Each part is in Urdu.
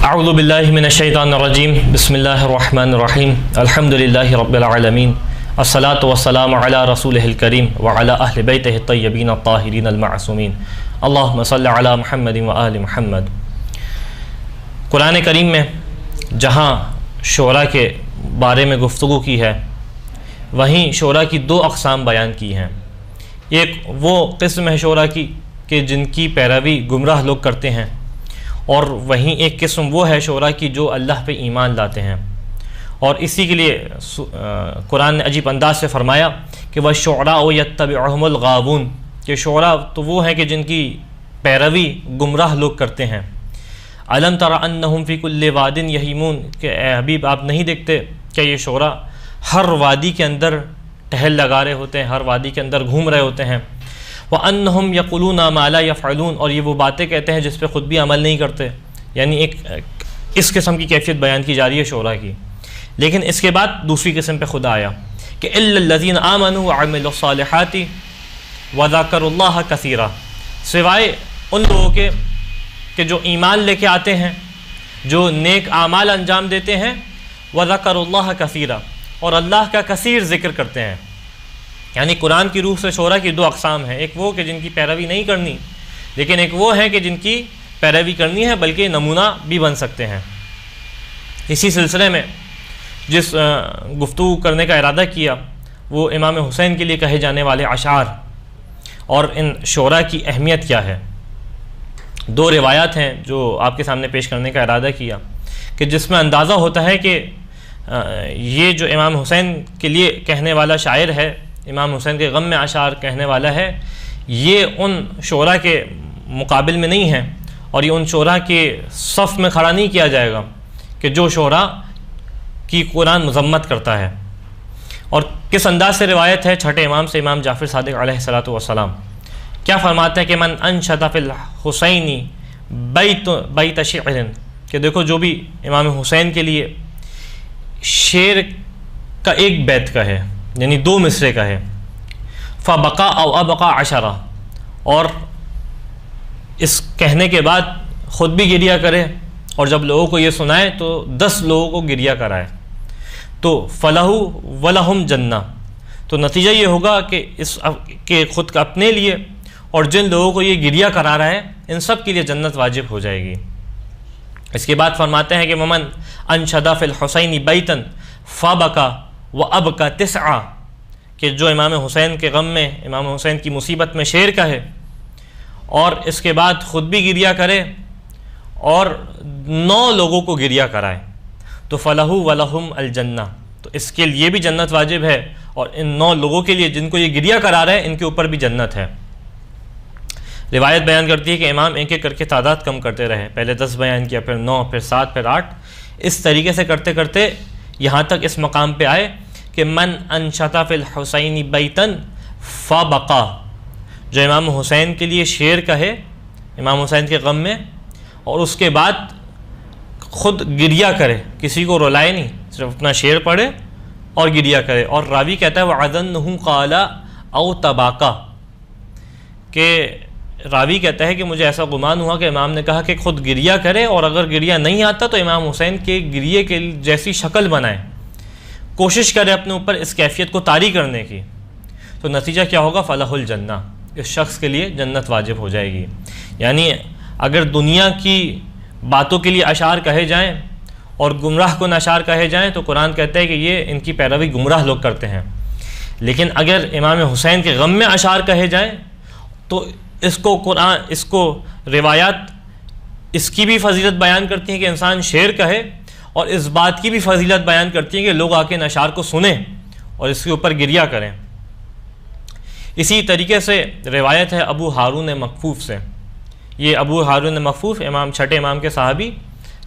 اعوذ باللہ من الشیطان الرجیم بسم اللہ الرحمن الرحیم الحمدللہ رب العالمین الصلاۃ والسلام علی رسولہ الکریم وعلی اہل بیتہ الطیبین الطاہرین المعصومین اللہم صلی علی محمد وآل محمد۔ قرآن کریم میں جہاں شعراء کے بارے میں گفتگو کی ہے وہیں شعراء کی دو اقسام بیان کی ہیں۔ ایک وہ قسم ہے شعراء کی کہ جن کی پیروی گمراہ لوگ کرتے ہیں، اور وہیں ایک قسم وہ ہے شعراء کی جو اللہ پہ ایمان لاتے ہیں۔ اور اسی کے لیے قرآن نے عجیب انداز سے فرمایا کہ وَالشُّعْرَاءُ يَتَّبِعُهُمُ الْغَاوُونَ، کہ شعراء تو وہ ہیں کہ جن کی پیروی گمراہ لوگ کرتے ہیں۔ أَلَمْ تَرَ أَنَّهُمْ فِي كُلِّ وَادٍ يَهِيمُونَ، کہ اے حبیب آپ نہیں دیکھتے کہ یہ شعراء ہر وادی کے اندر ٹہل لگا رہے ہوتے ہیں، ہر وادی کے اندر گھوم رہے ہوتے ہیں۔ وَأَنَّهُمْ يَقُولُونَ مَا لَا يَفْعَلُونَ، اور یہ وہ باتیں کہتے ہیں جس پہ خود بھی عمل نہیں کرتے، یعنی ایک اس قسم کی کیفیت بیان کی جا رہی ہے شعراء کی۔ لیکن اس کے بعد دوسری قسم پہ خدا آیا کہ إِلَّا الَّذِينَ آمَنُوا وَعَمِلُوا الصَّالِحَاتِ وَذَكَرُوا اللَّهَ كَثِيرًا، سوائے ان لوگوں کے کہ جو ایمان لے کے آتے ہیں، جو نیک اعمال انجام دیتے ہیں، وَذَكَرُوا اللَّهَ كَثِيرًا، اور اللہ کا کثیر ذکر کرتے ہیں۔ یعنی قرآن کی روح سے شعراء کی دو اقسام ہیں، ایک وہ کہ جن کی پیروی نہیں کرنی، لیکن ایک وہ ہے کہ جن کی پیروی کرنی ہے بلکہ نمونہ بھی بن سکتے ہیں۔ اسی سلسلے میں جس گفتگو کرنے کا ارادہ کیا وہ امام حسین کے لیے کہے جانے والے اشعار اور ان شعراء کی اہمیت کیا ہے۔ دو روایات ہیں جو آپ کے سامنے پیش کرنے کا ارادہ کیا کہ جس میں اندازہ ہوتا ہے کہ یہ جو امام حسین کے لیے کہنے والا شاعر ہے، امام حسین کے غم میں اشعار کہنے والا ہے، یہ ان شعراء کے مقابل میں نہیں ہے، اور یہ ان شعراء کے صف میں کھڑا نہیں کیا جائے گا کہ جو شعراء کی قرآن مذمت کرتا ہے۔ اور کس انداز سے روایت ہے چھٹے امام سے، امام جعفر صادق علیہ الصلوۃ والسلام کیا فرماتے ہیں کہ من انشد فی الحسین بیت شعر، کہ دیکھو جو بھی امام حسین کے لیے شعر کا ایک بیت کا ہے، یعنی دو مصرے کا ہے، فبقا او ابقا عشرہ، اور اس کہنے کے بعد خود بھی گریہ کرے اور جب لوگوں کو یہ سنائے تو 10 لوگوں کو گریہ کرائے، تو فلہ ولہم جنہ، تو نتیجہ یہ ہوگا کہ خود کا اپنے لیے اور جن لوگوں کو یہ گریہ کرا رہا ہے ان سب کے لیے جنت واجب ہو جائے گی۔ اس کے بعد فرماتے ہیں کہ ممن انشد فی الحسین بیتا فبکا وابکا تسعا، کہ جو امام حسین کے غم میں، امام حسین کی مصیبت میں شعر کہے اور اس کے بعد خود بھی گریہ کرے اور 9 لوگوں کو گریہ کرائے، تو فلہ ولہم الجنہ، تو اس کے لیے بھی جنت واجب ہے، اور ان 9 لوگوں کے لیے جن کو یہ گریہ کرا رہے ہیں ان کے اوپر بھی جنت ہے۔ روایت بیان کرتی ہے کہ امام ایک ایک کر کے تعداد کم کرتے رہے، پہلے 10 بیان کیا، پھر 9، پھر 7، پھر 8، اس طریقے سے کرتے کرتے یہاں تک اس مقام پہ آئے کہ من انشد فی الحسین بیتا فبقا، جو امام حسین کے لیے شعر کہے امام حسین کے غم میں اور اس کے بعد خود گریہ کرے، کسی کو رلائے نہیں، صرف اپنا شعر پڑھے اور گریہ کرے۔ اور راوی کہتا ہے وَعَذَنُّهُ قَالَ أَوْ تَبَاكَ، کہ راوی کہتا ہے کہ مجھے ایسا گمان ہوا کہ امام نے کہا کہ خود گریہ کرے، اور اگر گریہ نہیں آتا تو امام حسین کے گریے کے جیسی شکل بنائے، کوشش کرے اپنے اوپر اس کیفیت کو طاری کرنے کی، تو نتیجہ کیا ہوگا؟ فلاح الجنہ، اس شخص کے لیے جنت واجب ہو جائے گی۔ یعنی اگر دنیا کی باتوں کے لیے اشعار کہے جائیں اور گمراہ کن اشعار کہے جائیں تو قرآن کہتا ہے کہ یہ ان کی پیروی گمراہ لوگ کرتے ہیں، لیکن اگر امام حسین کے غم میں اشعار کہے جائیں تو اس کو روایات اس کی بھی فضیلت بیان کرتی ہیں کہ انسان شعر کہے، اور اس بات کی بھی فضیلت بیان کرتی ہیں کہ لوگ آ کے ان اشعار کو سنیں اور اس کے اوپر گریہ کریں۔ اسی طریقے سے روایت ہے ابو ہارون مکفوف سے، یہ ابو ہارون مکفوف چھٹے امام کے صحابی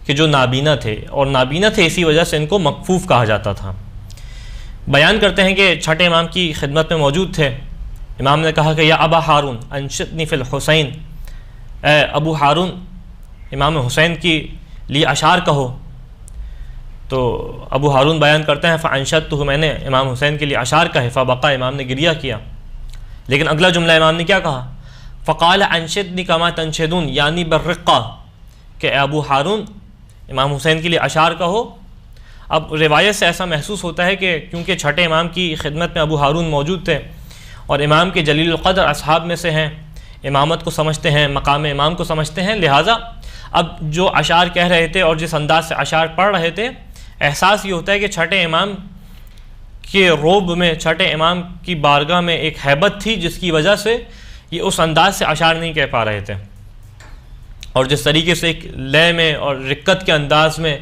کہ جو نابینا تھے، اور نابینا تھے اسی وجہ سے ان کو مکفوف کہا جاتا تھا۔ بیان کرتے ہیں کہ چھٹے امام کی خدمت میں موجود تھے، امام نے کہا کہ یا ابا ہارون انشدنی فی الحسین، اے ابو ہارون امام حسین کی لیے اشعار کہو، تو ابو ہارون بیان کرتے ہیں فانشدتہ، میں نے امام حسین کے لیے اشعار کہے، فبقا، امام نے گریہ کیا۔ لیکن اگلا جملہ امام نے کیا کہا؟ فقال انشدنی کما تنشدون، یعنی بالرقہ، کہ اے ابو ہارون امام حسین کے لیے اشعار کہو۔ اب روایت سے ایسا محسوس ہوتا ہے کہ کیونکہ چھٹے امام کی خدمت میں ابو ہارون موجود تھے اور امام کے جلیل القدر اصحاب میں سے ہیں، امامت کو سمجھتے ہیں، مقام امام کو سمجھتے ہیں، لہٰذا اب جو اشعار کہہ رہے تھے اور جس انداز سے اشعار پڑھ رہے تھے، احساس یہ ہوتا ہے کہ چھٹے امام کے روب میں، چھٹے امام کی بارگاہ میں ایک ہیبت تھی جس کی وجہ سے یہ اس انداز سے اشعار نہیں کہہ پا رہے تھے، اور جس طریقے سے ایک لے میں اور رکت کے انداز میں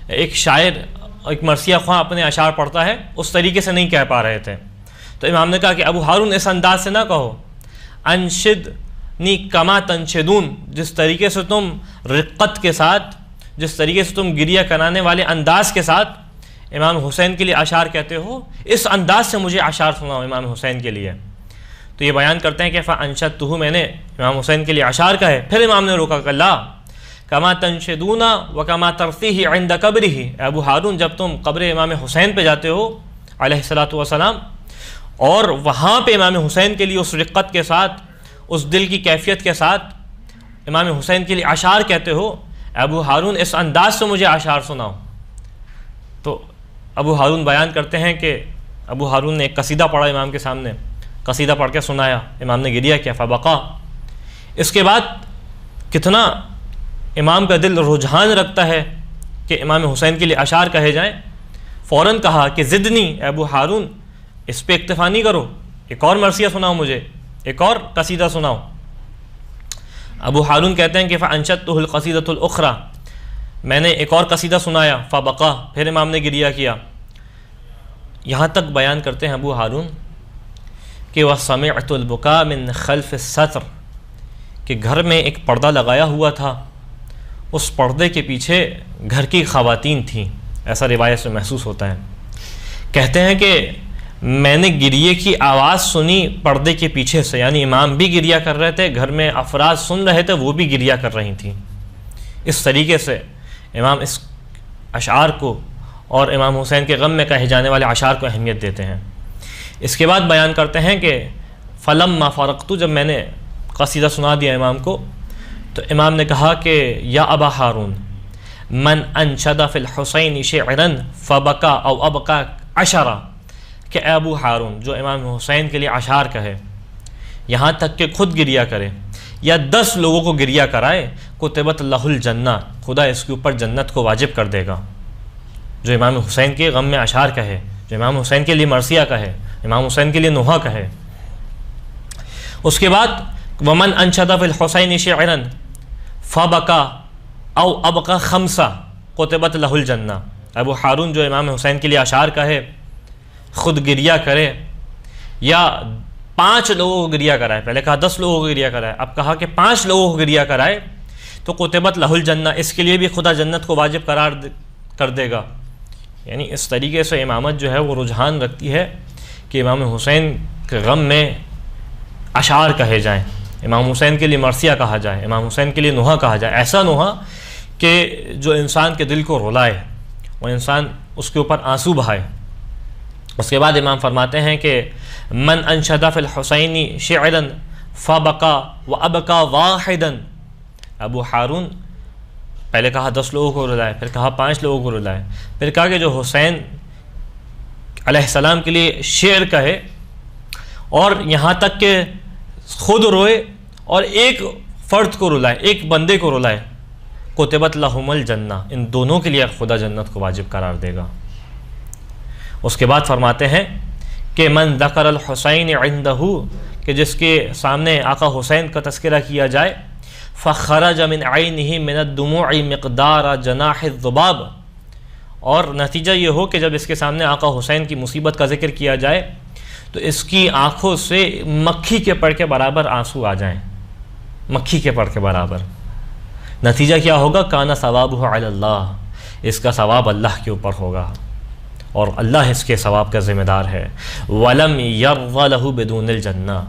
ایک شاعر ایک مرثیہ خواں اپنے اشعار پڑھتا ہے، اس طریقے سے نہیں کہہ پا رہے تھے۔ تو امام نے کہا کہ ابو ہارون اس انداز سے نہ کہو، انشدنی کما تنشدون، جس طریقے سے تم رقت کے ساتھ، جس طریقے سے تم گریہ کرانے والے انداز کے ساتھ امام حسین کے لیے اشعار کہتے ہو، اس انداز سے مجھے اشعار سناؤ امام حسین کے لیے۔ تو یہ بیان کرتے ہیں کہ فانشدتہ، میں نے امام حسین کے لیے اشعار کہے۔ پھر امام نے روکا کہ لا کما تنشدون وکما ترثیہ عند قبرہ، ابو ہارون جب تم قبر امام حسین پہ جاتے ہو علیہ الصلوۃ والسلام اور وہاں پہ امام حسین کے لیے اس رقت کے ساتھ، اس دل کی کیفیت کے ساتھ امام حسین کے لیے اشعار کہتے ہو، ابو ہارون اس انداز سے مجھے اشعار سناؤ۔ تو ابو ہارون بیان کرتے ہیں کہ ابو ہارون نے ایک قصیدہ پڑھا امام کے سامنے، قصیدہ پڑھ کے سنایا، امام نے گریہ کیا، فبقا۔ اس کے بعد کتنا امام کا دل رجحان رکھتا ہے کہ امام حسین کے لیے اشعار کہے جائیں، فوراً کہا کہ زدنی، ابو ہارون اس پہ اکتفا نہیں کرو، ایک اور مرثیہ سناؤ، مجھے ایک اور قصیدہ سناؤ۔ ابو ہارون کہتے ہیں کہ فانشدتہ القصیدۃ الاخری، میں نے ایک اور قصیدہ سنایا، فبقا، پھر امام نے گریہ کیا۔ یہاں تک بیان کرتے ہیں ابو ہارون کہ وَسَمِعْتُ الْبُكَاءَ مِنْ خَلْفِ السَّتْرِ، کہ گھر میں ایک پردہ لگایا ہوا تھا، اس پردے کے پیچھے گھر کی خواتین تھیں، ایسا روایت سے محسوس ہوتا ہے۔ کہتے ہیں کہ میں نے گریے کی آواز سنی پردے کے پیچھے سے، یعنی امام بھی گریہ کر رہے تھے، گھر میں افراد سن رہے تھے، وہ بھی گریہ کر رہی تھیں۔ اس طریقے سے امام اس اشعار کو اور امام حسین کے غم میں کہے جانے والے اشعار کو اہمیت دیتے ہیں۔ اس کے بعد بیان کرتے ہیں کہ فلما فرقت، جب میں نے قصیدہ سنا دیا امام کو، تو امام نے کہا کہ یا ابا ہارون من انشد فی الحسین شعرا فبکا او ابکا عشرا، کہ اے ابو ہارون جو امام حسین کے لیے اشعار کہے، یہاں تک کہ خود گریہ کرے یا 10 لوگوں کو گریہ کرائے، کتبت لہ الجنہ، خدا اس کے اوپر جنت کو واجب کر دے گا۔ جو امام حسین کے غم میں اشعار کہے، جو امام حسین کے لیے مرثیہ کہے، امام حسین کے لیے نوحہ کہے۔ اس کے بعد ومن انشد فی الحسین شعرا فبکا او ابقى 5 کتبت لہ الجنہ، ابو ہارون جو امام حسین کے لیے اشعار کہے، خود گریہ کرے یا 5 لوگوں کو گریہ کرائے، پہلے کہا 10 لوگوں کو گریہ کرائے، اب کہا کہ 5 لوگوں کو گریہ کرائے، تو کتبت لہ الجنہ، اس کے لیے بھی خدا جنت کو واجب قرار کر دے گا۔ یعنی اس طریقے سے امامت جو ہے وہ رجحان رکھتی ہے کہ امام حسین کے غم میں اشعار کہے جائیں، امام حسین کے لیے مرثیہ کہا جائے، امام حسین کے لیے نوحہ کہا جائے، ایسا نوحہ کہ جو انسان کے دل کو رلائے، وہ انسان اس کے اوپر آنسو بہائے۔ اس کے بعد امام فرماتے ہیں کہ من انشد فی الحسین شعرا فبکا وابکا واحدا، ابو ہارون پہلے کہا 10 لوگوں کو رلائے، پھر کہا 5 لوگوں کو رلائے، پھر کہا کہ جو حسین علیہ السلام کے لیے شعر کہے اور یہاں تک کہ خود روئے اور ایک فرد کو رلائے، ایک بندے کو رلائے، کتبت لہم الجنہ، ان دونوں کے لیے خدا جنت کو واجب قرار دے گا۔ اس کے بعد فرماتے ہیں کہ من ذکر الحسین عندہ، کہ جس کے سامنے آقا حسین کا تذکرہ کیا جائے، فخرج من عینہ من الدموع مقدار جناح الذباب، اور نتیجہ یہ ہو کہ جب اس کے سامنے آقا حسین کی مصیبت کا ذکر کیا جائے تو اس کی آنکھوں سے مکھی کے پر کے برابر آنسو آ جائیں، مکھی کے پر کے برابر۔ نتیجہ کیا ہوگا؟ کانا ثوابہ علی اللہ، اس کا ثواب اللہ کے اوپر ہوگا اور اللہ اس کے ثواب کا ذمہ دار ہے۔ وَلَمْ يَرْضَ لَهُ بِدُونِ الْجَنَّةِ،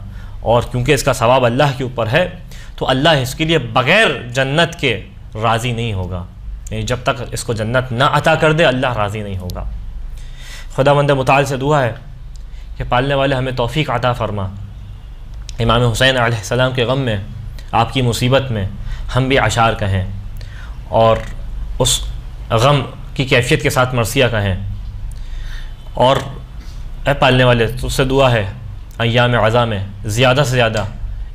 اور کیونکہ اس کا ثواب اللہ کے اوپر ہے تو اللہ اس کے لیے بغیر جنت کے راضی نہیں ہوگا، یعنی جب تک اس کو جنت نہ عطا کر دے اللہ راضی نہیں ہوگا۔ خداوند متعال سے دعا ہے کہ پالنے والے ہمیں توفیق عطا فرما، امام حسین علیہ السلام کے غم میں، آپ کی مصیبت میں ہم بھی اشعار کہیں اور اس غم کی کیفیت کے ساتھ مرثیہ کہیں. اور اے پالنے والے تجھ سے دعا ہے ایام عزا میں زیادہ سے زیادہ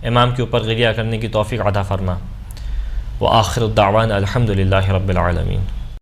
امام کے اوپر غریہ کرنے کی توفیق عطا فرما. وآخر الدعوان الحمد للہ رب العالمین.